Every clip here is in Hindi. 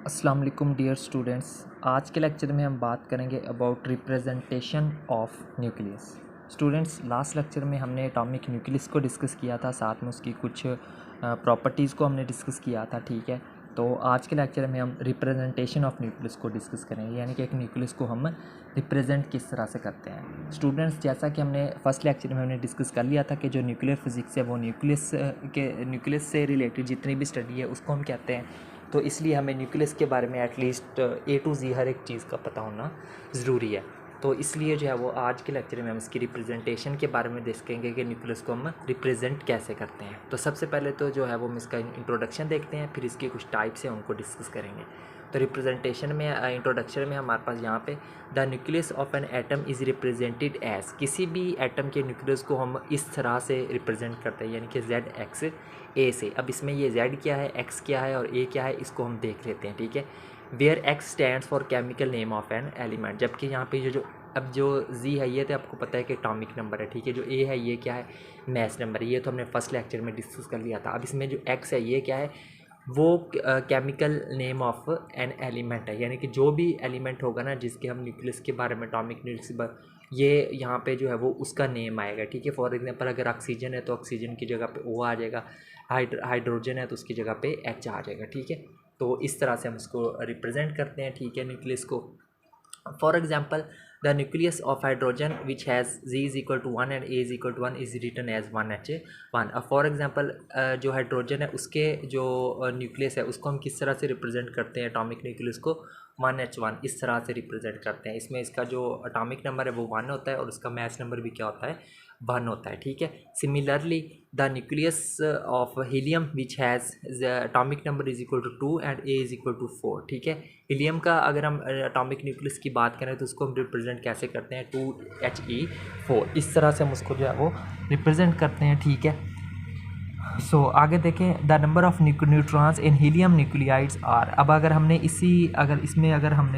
अस्सलाम वालेकुम डियर स्टूडेंट्स। आज के लेक्चर में हम बात करेंगे about representation of nucleus. Students, last lecture में हमने एटॉमिक न्यूक्लियस को डिस्कस किया था, साथ में उसकी कुछ प्रॉपर्टीज़ को हमने डिस्कस किया था। ठीक है, तो आज के लेक्चर में हम रिप्रेजेंटेशन ऑफ न्यूक्लियस को डिस्कस करेंगे, यानी कि एक न्यूक्लियस को हम रिप्रेजेंट किस तरह से करते हैं। स्टूडेंट्स, जैसा कि हमने फर्स्ट लेक्चर में हमने डिस्कस कर लिया था कि जो न्यूक्लियर फिज़िक्स है वो न्यूक्लियस से रिलेटेड जितनी भी स्टडी है उसको हम कहते हैं। तो इसलिए हमें न्यूक्लियस के बारे में एटलीस्ट A to Z हर एक चीज़ का पता होना ज़रूरी है। तो इसलिए जो है वो आज के लेक्चर में हम इसकी रिप्रेजेंटेशन के बारे में देखेंगे कि न्यूक्लियस को हम रिप्रेजेंट कैसे करते हैं। तो सबसे पहले तो जो है वो हम इसका इंट्रोडक्शन देखते हैं, फिर इसके कुछ टाइप्स हैं उनको डिस्कस करेंगे। तो रिप्रेजेंटेशन में इंट्रोडक्शन में हमारे पास यहाँ पे the nucleus of an atom is represented as, किसी भी एटम के न्यूक्लियस को हम इस तरह से रिप्रेजेंट करते हैं, यानी कि ZX A से। अब इसमें ये Z क्या है, X क्या है और A क्या है, इसको हम देख लेते हैं। ठीक है, where X stands for chemical name of an element, जबकि यहाँ पे अब जो Z है ये तो आपको पता है कि एटॉमिक नंबर है। ठीक है, जो A है ये क्या है, मैस नंबर है, ये तो हमने फर्स्ट लेक्चर में डिस्कस कर लिया था। अब इसमें जो X है ये क्या है, वो chemical name of an element है, यानी कि जो भी एलिमेंट होगा ना जिसके हम न्यूक्लियस के बारे में एटॉमिक न्यूक्लियस ये यहाँ पे जो है वो उसका नेम आएगा। ठीक है, फॉर एग्जांपल अगर ऑक्सीजन है तो ऑक्सीजन की जगह पे O आ जाएगा, हाइड्रोजन है तो उसकी जगह पे H आ जाएगा। ठीक है, तो इस तरह से हम इसको रिप्रेजेंट करते हैं। ठीक है, न्यूक्लियस को for example the nucleus of hydrogen which has Z is equal to 1 and A is equal to 1 is written as 1H1। अब फॉर एग्जांपल जो हाइड्रोजन है उसके जो न्यूक्लियस है उसको हम किस तरह से रिप्रेजेंट करते हैं, एटॉमिक न्यूक्लियस को 1H1 इस तरह से रिप्रेजेंट करते हैं। इसमें इसका जो एटॉमिक नंबर है वो 1 होता है और उसका मैस नंबर भी क्या होता है, 1 होता है। ठीक है, similarly the nucleus of helium which has atomic number is equal to 2 and A is equal to 4। ठीक है, हीलियम का अगर हम एटॉमिक न्यूक्लियस की बात करें तो उसको हम रिप्रेजेंट कैसे करते हैं, 2He4, इस तरह से हम उसको जो है वो रिप्रेजेंट करते हैं। ठीक है, सो आगे देखें, the number of neutrons in helium nuclides are. अब अगर हमने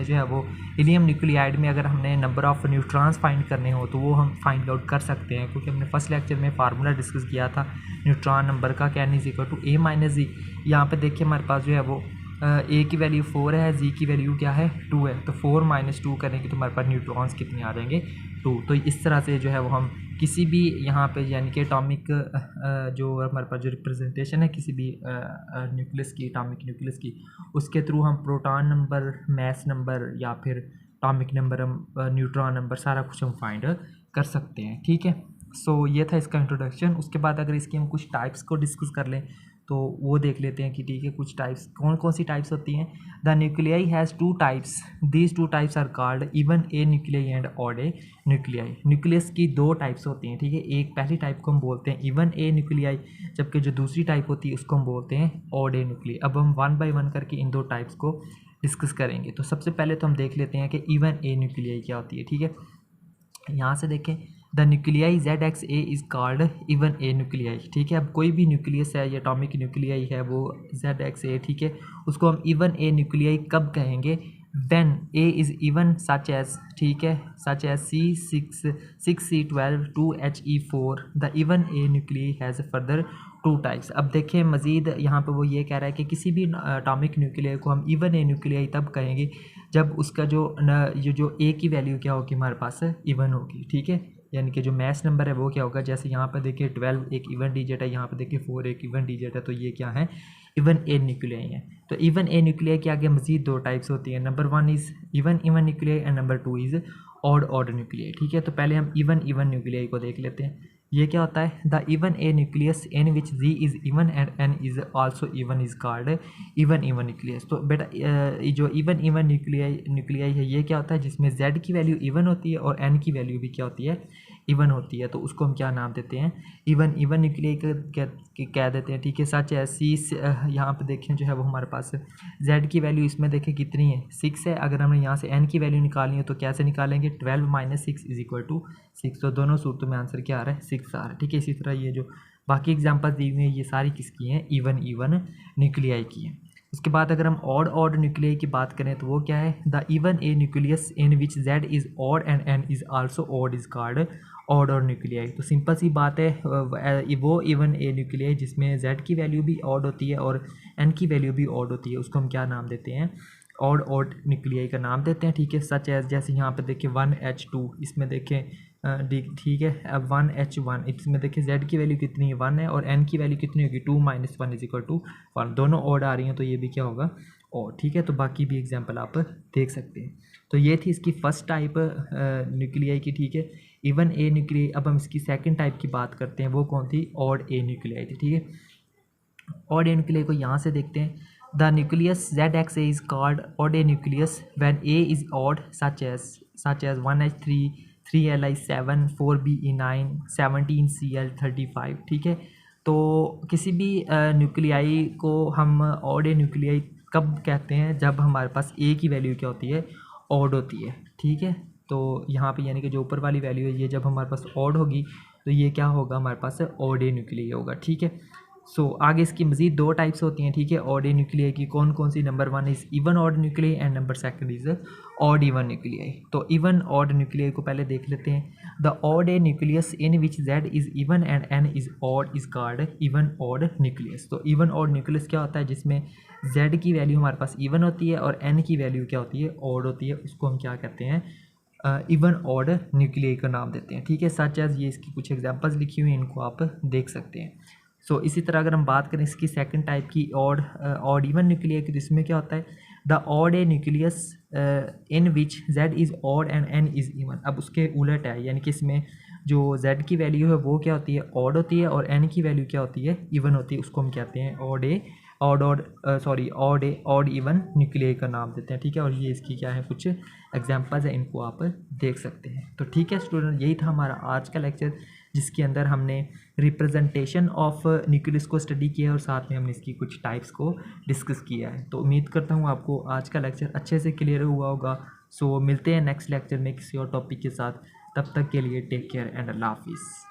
जो है वो हीलियम न्यूक्लियाइड में अगर हमने नंबर ऑफ न्यूट्रॉन्स फाइंड करने हो तो वो हम फाइंड आउट कर सकते हैं, क्योंकि हमने फर्स्ट लेक्चर में फार्मूला डिस्कस किया था न्यूट्रॉन नंबर का, N is equal to A minus Z। यहाँ पे देखिए हमारे पास जो है वो A की वैल्यू 4 है, Z की वैल्यू क्या है, 2 है। तो 4 माइनस 2 करेंगे तो हमारे पास न्यूट्रॉन्स कितने आ जाएंगे, 2। तो इस तरह से जो है वो हम किसी भी यहाँ पे यानी कि एटॉमिक जो हमारे पास जो रिप्रेजेंटेशन है किसी भी न्यूक्लियस की, एटॉमिक न्यूक्लियस की, उसके थ्रू हम प्रोटॉन नंबर, मैस नंबर या फिर एटॉमिक नंबर, हम न्यूट्रॉन नंबर, सारा कुछ हम फाइंड कर सकते हैं। ठीक है, सो ये था इसका इंट्रोडक्शन। उसके बाद अगर इसकी हम कुछ टाइप्स को डिस्कस कर लें तो वो देख लेते हैं कि ठीक है कुछ टाइप्स कौन कौन सी टाइप्स होती हैं। The nuclei has 2 types, these 2 types are called even A nuclei and odd A nuclei. Nucleus की 2 टाइप्स होती हैं। ठीक है, एक पहली टाइप को हम बोलते हैं इवन ए न्यूक्लियाई, जबकि जो दूसरी टाइप होती है उसको हम बोलते हैं ऑड ए न्यूक्लियाई। अब हम 1 बाय 1 करके इन 2 टाइप्स को डिस्कस करेंगे। तो सबसे पहले तो हम देख लेते हैं कि इवन ए न्यूक्लियाई क्या होती है। ठीक है, यहाँ से देखें, the nuclei ZXA is called even A nuclei. ठीक है, अब कोई भी न्यूक्लियस है या एटॉमिक न्यूक्लियाई है वो ZXA, ठीक है, उसको हम इवन ए न्यूक्लियाई कब कहेंगे, when A is even such as, ठीक है, such as C6C12 2He4। The even A nuclei has further 2 types. अब देखें मज़ीद यहाँ पे वो ये कह रहा है कि किसी भी एटॉमिक न्यूक्लियाई को हम इवन ए न्यूक्लियाई तब कहेंगे जब उसका जो A की वैल्यू क्या होगी, हमारे पास इवन होगी। ठीक है, यानी कि जो मैस नंबर है वो क्या होगा, जैसे यहाँ पर देखिए 12 एक इवन डिजिट है, यहाँ पर देखिए 4 एक इवन डिजिट है, तो ये क्या है, इवन ए न्यूक्लियाई है। तो इवन ए न्यूक्लियाई के आगे मजीद 2 टाइप्स होती हैं। Number 1 is even nuclei and number 2 is odd nuclei. ठीक है, तो पहले हम इवन न्यूक्लियाई को देख लेते हैं। ये क्या होता है, the even A nucleus in which Z is even and N is also even is called even nucleus. तो बेटा जो इवन न्यूक्लियाई है ये क्या होता है, जिसमें Z की वैल्यू इवन होती है और N की वैल्यू भी क्या होती है, इवन होती है। तो उसको हम क्या नाम देते हैं, इवन न्यूक्लियाई कह देते हैं। ठीक है, सच है C यहाँ पे देखें जो है वो हमारे पास Z की वैल्यू इसमें देखें कितनी है, 6 है। अगर हमने यहाँ से N की वैल्यू निकालनी है तो कैसे निकालेंगे, 12 माइनस 6 इज इक्वल टू 6। तो दोनों सूत्रों में आंसर क्या आ रहा है, 6 आ रहा है। ठीक है, इसी तरह ये जो बाकी एग्जाम्पल दी हुई हैं ये सारी किसकी हैं, इवन न्यूक्लियाई की हैं। उसके बाद अगर हम ऑड न्यूक्लियाई की बात करें तो वो क्या है, the even A nucleus in which Z is odd and N is also odd is called odd और न्यूक्लियाई। तो सिंपल सी बात है, वो इवन ए न्यूक्लियाई जिसमें जेड की वैल्यू भी ऑड होती है और एन की वैल्यू भी ऑड होती है, उसको हम क्या नाम देते हैं, ऑड न्यूक्लियाई का नाम देते हैं। ठीक है, सच एज जैसे यहाँ पे देखिए 1H2, इसमें देखें ठीक है, अब 1H1, इसमें देखिए z की वैल्यू कितनी है 1 है और n की वैल्यू कितनी होगी 2 - 1 = 1, दोनों ऑड आ रही हैं तो ये भी क्या होगा और। ठीक है, तो बाकी भी एग्जांपल आप देख सकते हैं। तो ये थी इसकी फर्स्ट टाइप न्यूक्लियाई की। ठीक है, इवन ए न्यूक्लियाई। अब हम इसकी सेकंड टाइप की बात करते हैं, वो कौन थी, ऑड ए न्यूक्लियाई थी। ठीक है, ऑड ए न्यूक्लियाई को यहाँ से देखते हैं, the nucleus ZXA is called odd A nucleus when A is odd such as 1H3 3Li7 4Be9 17Cl35। ठीक है, तो किसी भी न्यूक्लियाई को हम ऑड ए न्यूक्लियाई कब कहते हैं, जब हमारे पास ए की वैल्यू क्या होती है, ऑड होती है। ठीक है, तो यहाँ पे यानी कि जो ऊपर वाली वैल्यू है ये जब हमारे पास ऑड होगी तो ये क्या होगा, हमारे पास ऑड ए न्यूक्लियाई होगा। ठीक है, सो आगे इसकी मज़ीद 2 टाइप्स होती हैं। ठीक है, ऑड ए न्यूक्लियाई की कौन कौन सी, number 1 is even odd nuclei and number 2 is odd even nuclei. तो इवन ऑड न्यूक्लियाई को पहले देख लेते हैं। The odd A nucleus in which Z is even and N is odd is called even odd nucleus. तो इवन ऑड न्यूक्लियस क्या होता है, जिसमें जेड की वैल्यू हमारे पास इवन होती है और एन की वैल्यू क्या होती है, ऑड होती है, उसको हम क्या कहते हैं, इवन ऑड न्यूक्लियाई का नाम देते हैं। ठीक है, सच एज ये इसकी कुछ एग्जांपल्स लिखी हुई हैं, इनको आप देख सकते हैं। सो इसी तरह अगर हम बात करें इसकी सेकंड टाइप की ऑड इवन न्यूक्लियाई की, तो इसमें क्या होता है, the odd A nucleus in which Z is odd and N is even. अब उसके उलट है, यानी कि इसमें जो जेड की वैल्यू है वो क्या होती है, ऑड होती है और एन की वैल्यू क्या होती है, इवन होती है, उसको हम कहते हैं ऑड इवन न्यूक्लियाई का नाम देते हैं। ठीक है, और ये इसकी क्या है, कुछ एग्जांपल्स है, इनको आप देख सकते हैं। तो ठीक है स्टूडेंट, यही था हमारा आज का लेक्चर, जिसके अंदर हमने रिप्रेजेंटेशन ऑफ न्यूक्लियस को स्टडी किया और साथ में हमने इसकी कुछ टाइप्स को डिस्कस किया है। तो उम्मीद करता हूँ आपको आज का लेक्चर अच्छे से क्लियर हुआ होगा। सो मिलते हैं नेक्स्ट लेक्चर में किसी और टॉपिक के साथ, तब तक के लिए टेक केयर एंड अल्लाह हाफिज़।